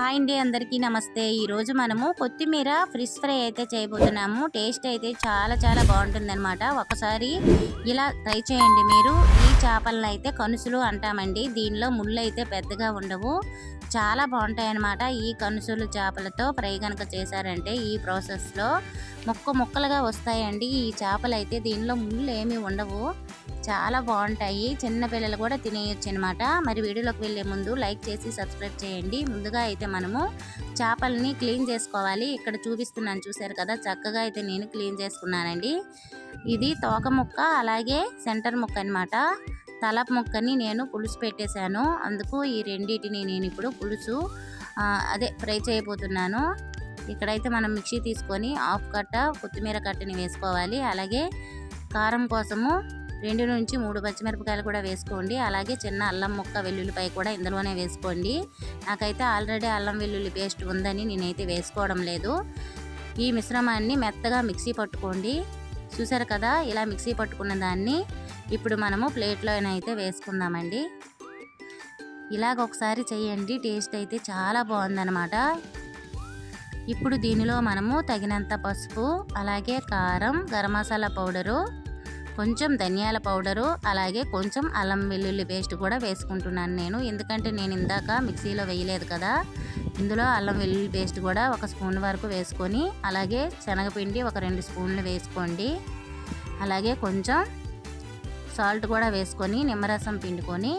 Hi అండి, అందరికీ నమస్తే. ఈరోజు మనము కొత్తిమీర ఫిష్ ఫ్రై అయితే చేయబోతున్నాము. టేస్ట్ అయితే చాలా చాలా బాగుంటుందన్నమాట. ఒకసారి ఇలా ట్రై చేయండి. మీరు ఈ చేపలను అయితే కనుసులు అంటామండి. దీనిలో ముళ్ళు అయితే పెద్దగా ఉండవు, చాలా బాగుంటాయి అన్నమాట. ఈ కనుసులు చేపలతో ఫ్రై కనుక చేశారంటే ఈ ప్రాసెస్లో ముక్కలుగా వస్తాయండి ఈ చేపలు అయితే. దీనిలో ముళ్ళు ఏమీ ఉండవు, చాలా బాగుంటాయి. చిన్న పిల్లలు కూడా తినేయొచ్చు అనమాట. మరి వీడియోలోకి వెళ్ళే ముందు లైక్ చేసి సబ్స్క్రైబ్ చేయండి. ముందుగా అయితే మనము చేపలని క్లీన్ చేసుకోవాలి. ఇక్కడ చూపిస్తున్నాను, చూసారు కదా, చక్కగా అయితే నేను క్లీన్ చేసుకున్నానండి. ఇది తోక ముక్క, అలాగే సెంటర్ ముక్క అనమాట. తలపు ముక్కని నేను పులుసు పెట్టేశాను, అందుకు ఈ రెండింటిని నేను ఇప్పుడు పులుసు ఫ్రై చేయబోతున్నాను. ఇక్కడైతే మనం మిక్సీ తీసుకొని హాఫ్ కట్ట కొత్తిమీర కట్టని వేసుకోవాలి. అలాగే కారం కోసము 2 నుంచి 3 పచ్చిమిరపకాయలు కూడా వేసుకోండి. అలాగే చిన్న అల్లం ముక్క, వెల్లుల్లిపాయ కూడా ఇందులోనే వేసుకోండి. నాకైతే ఆల్రెడీ అల్లం వెల్లుల్లి పేస్ట్ ఉందని నేనైతే వేసుకోవడం లేదు. ఈ మిశ్రమాన్ని మెత్తగా మిక్సీ పట్టుకోండి. చూసారు కదా, ఇలా మిక్సీ పట్టుకున్న దాన్ని ఇప్పుడు మనము ప్లేట్లోనైతే వేసుకుందామండి. ఇలాగ ఒకసారి చేయండి, టేస్ట్ అయితే చాలా బాగుందన్నమాట. ఇప్పుడు దీనిలో మనము తగినంత పసుపు, అలాగే కారం, గరం మసాలా పౌడరు, కొంచెం ధనియాల పౌడరు, అలాగే కొంచెం అల్లం వెల్లుల్లి పేస్ట్ కూడా వేసుకుంటున్నాను నేను. ఎందుకంటే నేను ఇందాక మిక్సీలో వేయలేదు కదా. ఇందులో అల్లం వెల్లుల్లి పేస్ట్ కూడా 1 స్పూన్ వరకు వేసుకొని, అలాగే శనగపిండి ఒక 2 స్పూన్లు వేసుకోండి. అలాగే కొంచెం సాల్ట్ కూడా వేసుకొని, నిమ్మరసం పిండుకొని,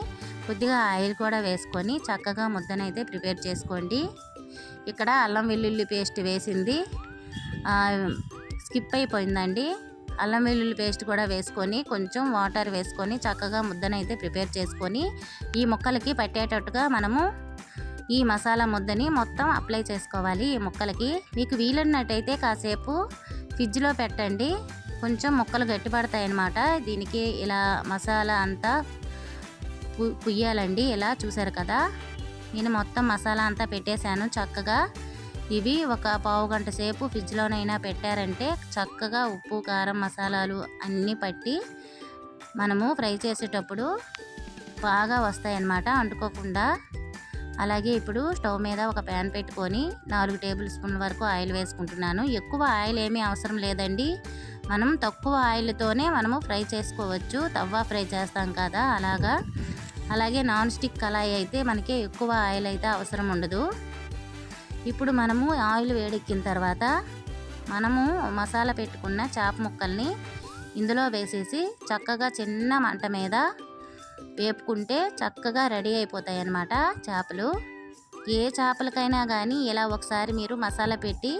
కొద్దిగా ఆయిల్ కూడా వేసుకొని చక్కగా ముద్దనైతే ప్రిపేర్ చేసుకోండి. ఇక్కడ అల్లం వెల్లుల్లి పేస్ట్ వేసింది స్కిప్ అయిపోయిందండి. అల్లం వెల్లుల్లి పేస్ట్ కూడా వేసుకొని, కొంచెం వాటర్ వేసుకొని చక్కగా ముద్దనైతే ప్రిపేర్ చేసుకొని, ఈ ముక్కలకి పట్టేటట్టుగా మనము ఈ మసాలా ముద్దని మొత్తం అప్లై చేసుకోవాలి ఈ ముక్కలకి. మీకు వీలున్నట్టయితే కాసేపు ఫ్రిడ్జ్లో పెట్టండి, కొంచెం ముక్కలు గట్టిపడతాయి అన్నమాట. దీనికి ఇలా మసాలా అంతా పుయ్యాలండి. ఇలా చూసారు కదా, నేను మొత్తం మసాలా అంతా పెట్టేశాను చక్కగా. ఇవి ఒక పావు గంట సేపు ఫ్రిడ్జ్లోనైనా పెట్టారంటే చక్కగా ఉప్పు, కారం, మసాలాలు అన్నీ పట్టి మనము ఫ్రై చేసేటప్పుడు బాగా వస్తాయి అన్నమాట, అంటుకోకుండా. అలాగే ఇప్పుడు స్టవ్ మీద ఒక ప్యాన్ పెట్టుకొని 4 టేబుల్ స్పూన్ల వరకు ఆయిల్ వేసుకుంటున్నాను. ఎక్కువ ఆయిల్ ఏమీ అవసరం లేదండి, మనం తక్కువ ఆయిల్తోనే మనము ఫ్రై చేసుకోవచ్చు. తవ్వ ఫ్రై చేస్తాం కదా అలాగా. అలాగే నాన్ స్టిక్ కళాయి అయితే మనకి ఎక్కువ ఆయిల్ అయితే అవసరం ఉండదు. ఇప్పుడు మనము ఆయిల్ వేడెక్కిన తర్వాత మనము మసాలా పెట్టుకున్న చేప ముక్కల్ని ఇందులో వేసేసి చక్కగా చిన్న మంట మీద వేపుకుంటే చక్కగా రెడీ అయిపోతాయి అన్నమాట చేపలు. ఏ చేపలకైనా కానీ ఇలా ఒకసారి మీరు మసాలా పెట్టి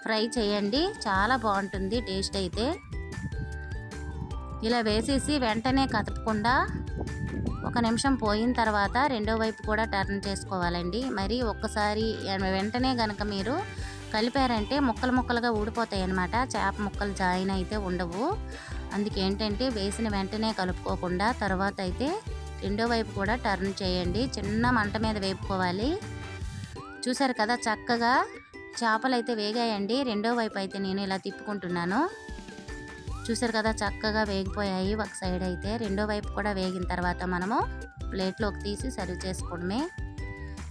ఫ్రై చేయండి, చాలా బాగుంటుంది టేస్ట్ అయితే. ఇలా వేసేసి వెంటనే కదపకుండా 1 నిమిషం పోయిన తర్వాత రెండో వైపు కూడా టర్న్ చేసుకోవాలండి. మరి ఒక్కసారి వెంటనే కనుక మీరు కలిపారంటే ముక్కలుగా ఊడిపోతాయి అన్నమాట. చేప ముక్కలు జాయిన్ అయితే ఉండవు. అందుకేంటంటే వేసిన వెంటనే కలుపుకోకుండా తర్వాత అయితే రెండో వైపు కూడా టర్న్ చేయండి. చిన్న మంట మీద వేపుకోవాలి. చూసారు కదా, చక్కగా చేపలు అయితే వేగాయండి. రెండో వైపు అయితే నేను ఇలా తిప్పుకుంటున్నాను. చూసారు కదా, చక్కగా వేగిపోయాయి ఒక సైడ్ అయితే. రెండో వైపు కూడా వేగిన తర్వాత మనము ప్లేట్లోకి తీసి సర్వ్ చేసుకోవడమే.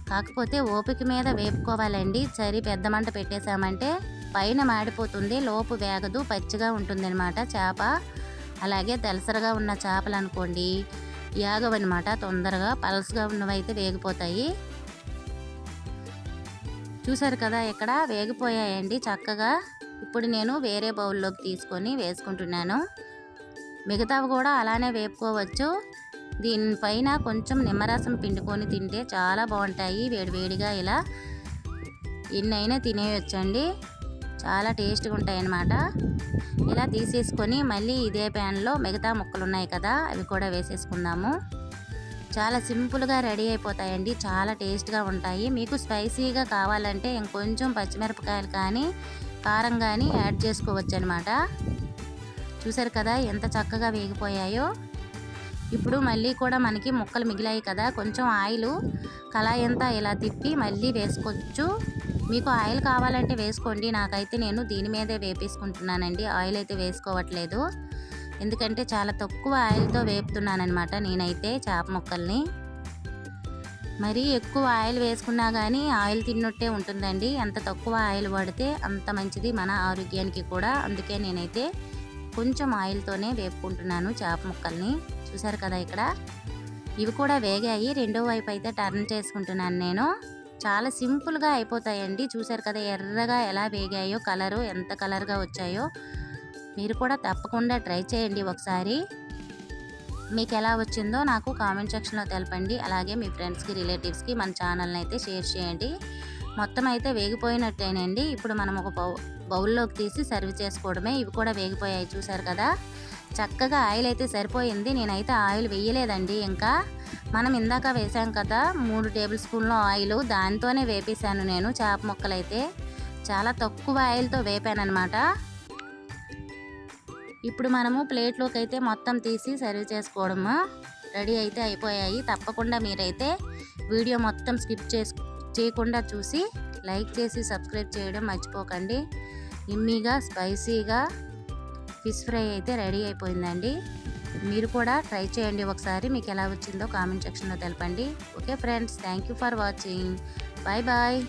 కాకపోతే ఓపిక మీద వేపుకోవాలండి. పెద్ద మంట పెట్టేశామంటే పైన మాడిపోతుంది, లోపు వేగదు, పచ్చిగా ఉంటుంది అనమాట చేప. అలాగే దలసరగా ఉన్న చేపలు అనుకోండి యాగవన్నమాట తొందరగా. పల్స్గా ఉన్నవైతే వేగిపోతాయి. చూసారు కదా, ఇక్కడ వేగిపోయాయండి చక్కగా. ఇప్పుడు నేను వేరే బౌల్లోకి తీసుకొని వేసుకుంటున్నాను. మిగతావి కూడా అలానే వేపుకోవచ్చు. దీనిపైన కొంచెం నిమ్మరసం పిండుకొని తింటే చాలా బాగుంటాయి. వేడివేడిగా ఇలా ఎన్నైనా తినేయొచ్చండి, చాలా టేస్ట్గా ఉంటాయి అన్నమాట. ఇలా తీసేసుకొని మళ్ళీ ఇదే ప్యాన్లో మిగతా ముక్కలు ఉన్నాయి కదా అవి కూడా వేసేసుకుందాము. చాలా సింపుల్గా రెడీ అయిపోతాయండి, చాలా టేస్ట్గా ఉంటాయి. మీకు స్పైసీగా కావాలంటే ఇంకొంచెం పచ్చిమిరపకాయలు కానీ కారం కానీ యాడ్ చేసుకోవచ్చు అనమాట. చూసారు కదా ఎంత చక్కగా వేగిపోయాయో. ఇప్పుడు మళ్ళీ కూడా మనకి ముక్కలు మిగిలాయి కదా, కొంచెం ఆయిల్ కళాయి అంతా ఇలా తిప్పి మళ్ళీ వేసుకోవచ్చు. మీకు ఆయిల్ కావాలంటే వేసుకోండి. నాకైతే నేను దీని మీదే వేపేసుకుంటున్నానండి, ఆయిల్ అయితే వేసుకోవట్లేదు. ఎందుకంటే చాలా తక్కువ ఆయిల్తో వేపుతున్నాను అనమాట నేనైతే చేప ముక్కల్ని. మరీ ఎక్కువ ఆయిల్ వేసుకున్నా కానీ ఆయిల్ తిన్నట్టే ఉంటుందండి. ఎంత తక్కువ ఆయిల్ పడితే అంత మంచిది మన ఆరోగ్యానికి కూడా. అందుకే నేనైతే కొంచెం ఆయిల్తోనే వేపుకుంటున్నాను చేప ముక్కల్ని. చూసారు కదా ఇక్కడ ఇవి కూడా వేగాయి. రెండో వైపు అయితే టర్న్ చేసుకుంటున్నాను నేను. చాలా సింపుల్గా అయిపోతాయండి. చూసారు కదా ఎర్రగా ఎలా వేగాయో, కలరు ఎంత కలర్గా వచ్చాయో. మీరు కూడా తప్పకుండా ట్రై చేయండి ఒకసారి. మీకు ఎలా వచ్చిందో నాకు కామెంట్ సెక్షన్లో తెలపండి. అలాగే మీ ఫ్రెండ్స్కి, రిలేటివ్స్కి మన ఛానల్ని అయితే షేర్ చేయండి. మొత్తం అయితే వేగిపోయినట్టేనండి. ఇప్పుడు మనం ఒక బౌల్లోకి తీసి సర్వ్ చేసుకోవడమే. ఇవి కూడా వేగిపోయాయి చూసారు కదా. చక్కగా ఆయిల్ అయితే సరిపోయింది. నేనైతే ఆయిల్ వేయలేదండి. ఇంకా మనం ఇందాక వేసాం కదా 3 టేబుల్ స్పూన్ల ఆయిల్, దాంతోనే వేపేసాను నేను చేప ముక్కలైతే. చాలా తక్కువ ఆయిల్తో వేపాను అనమాట. ఇప్పుడు మనము ప్లేట్లోకి అయితే మొత్తం తీసి సర్వ్ చేసుకోవడము రెడీ అయితే అయిపోయాయి. తప్పకుండా మీరైతే వీడియో మొత్తం స్కిప్ చేయకుండా చూసి లైక్ చేసి సబ్స్క్రైబ్ చేయడం మర్చిపోకండి. ఇమ్మీగా స్పైసీగా ఫిష్ ఫ్రై అయితే రెడీ అయిపోయిందండి. మీరు కూడా ట్రై చేయండి ఒకసారి. మీకు ఎలా వచ్చిందో కామెంట్ సెక్షన్లో తెలపండి. Okay friends, thank you for watching. Bye bye.